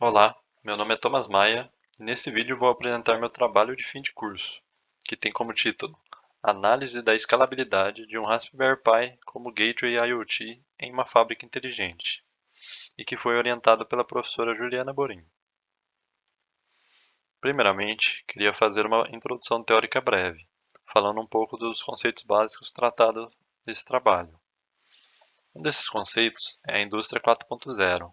Olá, meu nome é Thomas Maia e nesse vídeo vou apresentar meu trabalho de fim de curso, que tem como título Análise da escalabilidade de um Raspberry Pi como Gateway IoT em uma fábrica inteligente, e que foi orientado pela professora Juliana Borim. Primeiramente, queria fazer uma introdução teórica breve, falando um pouco dos conceitos básicos tratados nesse trabalho. Um desses conceitos é a Indústria 4.0,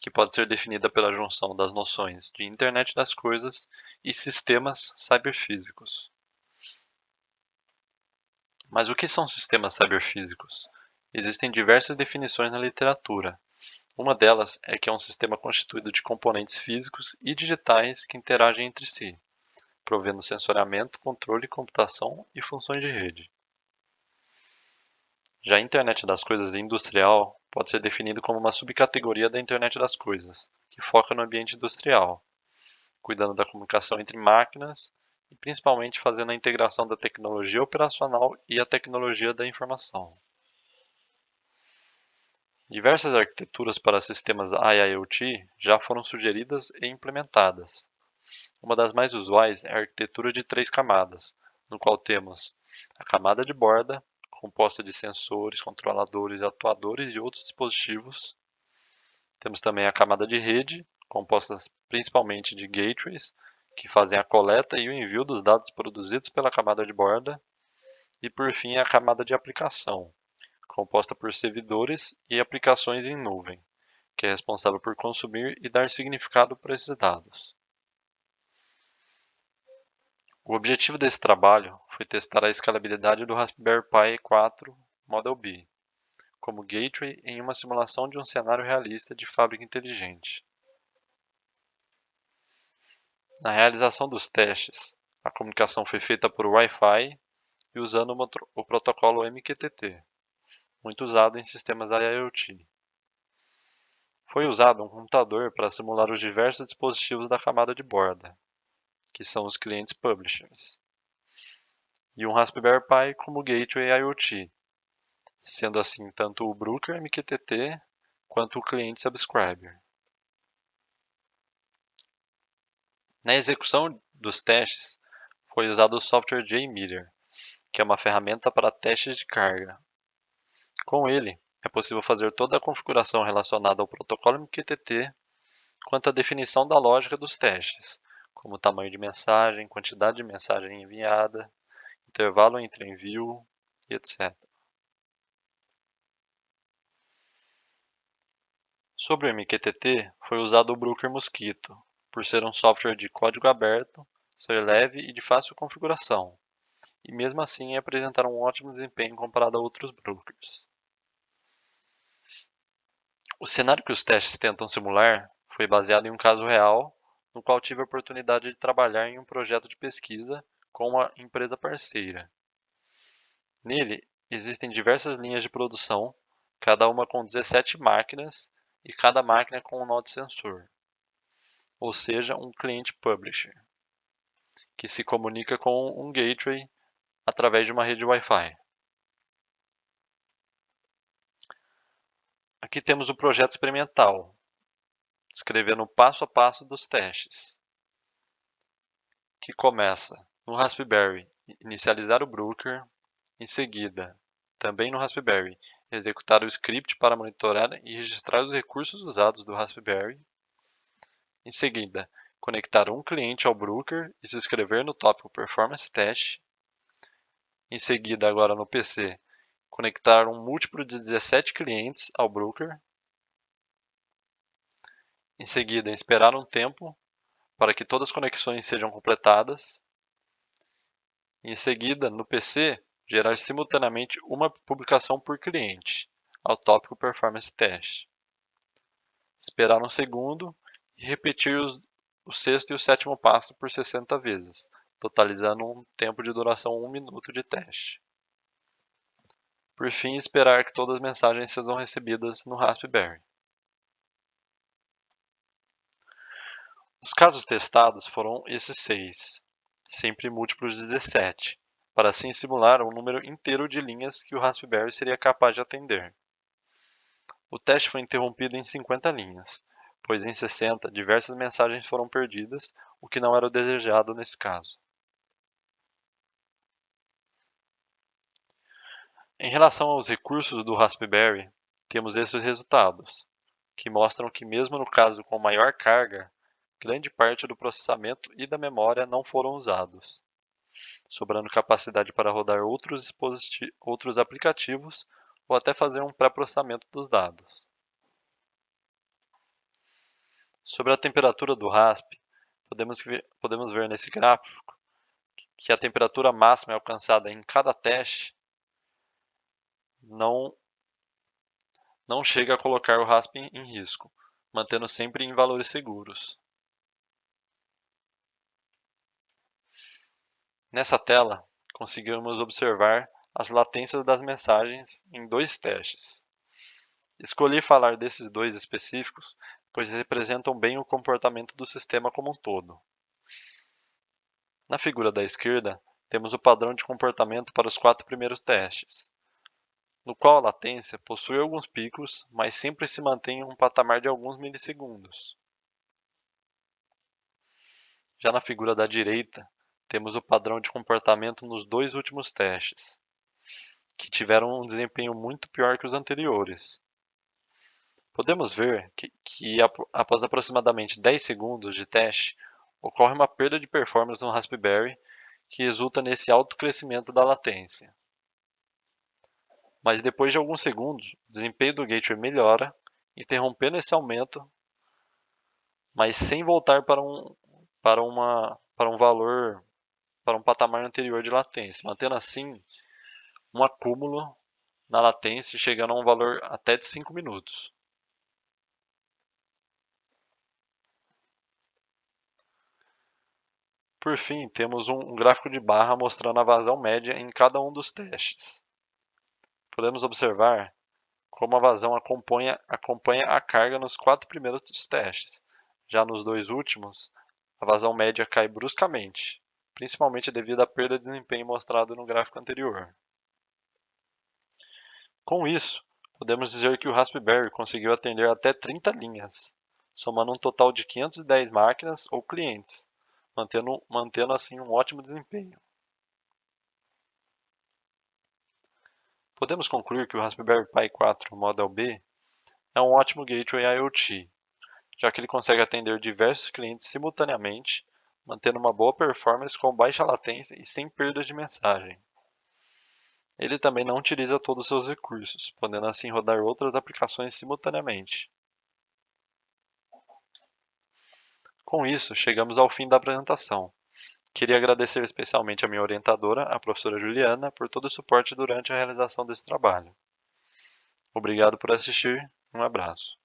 que pode ser definida pela junção das noções de Internet das Coisas e sistemas cyberfísicos. Mas o que são sistemas cyberfísicos? Existem diversas definições na literatura. Uma delas é que é um sistema constituído de componentes físicos e digitais que interagem entre si, provendo sensoriamento, controle, computação e funções de rede. Já a Internet das Coisas industrial pode ser definido como uma subcategoria da Internet das Coisas, que foca no ambiente industrial, cuidando da comunicação entre máquinas e principalmente fazendo a integração da tecnologia operacional e a tecnologia da informação. Diversas arquiteturas para sistemas IIoT já foram sugeridas e implementadas. Uma das mais usuais é a arquitetura de três camadas, no qual temos a camada de borda, composta de sensores, controladores, atuadores e outros dispositivos. Temos também a camada de rede, composta principalmente de gateways, que fazem a coleta e o envio dos dados produzidos pela camada de borda. E por fim, a camada de aplicação, composta por servidores e aplicações em nuvem, que é responsável por consumir e dar significado para esses dados. O objetivo desse trabalho foi testar a escalabilidade do Raspberry Pi 4 Model B como gateway em uma simulação de um cenário realista de fábrica inteligente. Na realização dos testes, a comunicação foi feita por Wi-Fi e usando o protocolo MQTT, muito usado em sistemas IoT. Foi usado um computador para simular os diversos dispositivos da camada de borda, que são os clientes publishers, e um Raspberry Pi como gateway IoT, sendo assim tanto o broker MQTT quanto o cliente subscriber. Na execução dos testes, foi usado o software JMeter, que é uma ferramenta para testes de carga. Com ele, é possível fazer toda a configuração relacionada ao protocolo MQTT, quanto à definição da lógica dos testes, como tamanho de mensagem, quantidade de mensagem enviada, intervalo entre envio e etc. Sobre o MQTT, foi usado o Broker Mosquito, por ser um software de código aberto, ser leve e de fácil configuração, e mesmo assim apresentar um ótimo desempenho comparado a outros brokers. O cenário que os testes tentam simular foi baseado em um caso real, no qual tive a oportunidade de trabalhar em um projeto de pesquisa com uma empresa parceira. Nele, existem diversas linhas de produção, cada uma com 17 máquinas e cada máquina com um nó de sensor, ou seja, um cliente publisher, que se comunica com um gateway através de uma rede Wi-Fi. Aqui temos o projeto experimental, descrevendo o passo a passo dos testes, que começa no Raspberry, inicializar o broker, em seguida, também no Raspberry, executar o script para monitorar e registrar os recursos usados do Raspberry. Em seguida, conectar um cliente ao broker e se inscrever no tópico Performance Test. Em seguida, agora no PC, conectar um múltiplo de 17 clientes ao broker. Em seguida, esperar um tempo para que todas as conexões sejam completadas. Em seguida, no PC, gerar simultaneamente uma publicação por cliente, ao tópico Performance Test. Esperar um segundo e repetir o sexto e o sétimo passo por 60 vezes, totalizando um tempo de duração 1 minuto de teste. Por fim, esperar que todas as mensagens sejam recebidas no Raspberry. Os casos testados foram esses 6, sempre múltiplos de 17, para assim simular um número inteiro de linhas que o Raspberry seria capaz de atender. O teste foi interrompido em 50 linhas, pois em 60 diversas mensagens foram perdidas, o que não era o desejado nesse caso. Em relação aos recursos do Raspberry, temos esses resultados, que mostram que mesmo no caso com maior carga, grande parte do processamento e da memória não foram usados, sobrando capacidade para rodar outros aplicativos ou até fazer um pré-processamento dos dados. Sobre a temperatura do RASP, podemos ver nesse gráfico que a temperatura máxima alcançada em cada teste não chega a colocar o RASP em risco, mantendo sempre em valores seguros. Nessa tela, conseguimos observar as latências das mensagens em dois testes. Escolhi falar desses dois específicos, pois representam bem o comportamento do sistema como um todo. Na figura da esquerda, temos o padrão de comportamento para os 4 primeiros testes, no qual a latência possui alguns picos, mas sempre se mantém em um patamar de alguns milissegundos. Já na figura da direita, temos o padrão de comportamento nos 2 últimos testes, que tiveram um desempenho muito pior que os anteriores. Podemos ver que após aproximadamente 10 segundos de teste, ocorre uma perda de performance no Raspberry que resulta nesse alto crescimento da latência. Mas depois de alguns segundos, o desempenho do gateway melhora, interrompendo esse aumento, mas sem voltar para um patamar anterior de latência, mantendo assim um acúmulo na latência, chegando a um valor até de 5 minutos. Por fim, temos um gráfico de barra mostrando a vazão média em cada um dos testes. Podemos observar como a vazão acompanha a carga nos 4 primeiros testes. Já nos 2 últimos, a vazão média cai bruscamente, principalmente devido à perda de desempenho mostrado no gráfico anterior. Com isso, podemos dizer que o Raspberry conseguiu atender até 30 linhas, somando um total de 510 máquinas ou clientes, mantendo assim um ótimo desempenho. Podemos concluir que o Raspberry Pi 4 Model B é um ótimo gateway IoT, já que ele consegue atender diversos clientes simultaneamente, mantendo uma boa performance com baixa latência e sem perdas de mensagem. Ele também não utiliza todos os seus recursos, podendo assim rodar outras aplicações simultaneamente. Com isso, chegamos ao fim da apresentação. Queria agradecer especialmente a minha orientadora, a professora Juliana, por todo o suporte durante a realização desse trabalho. Obrigado por assistir, um abraço.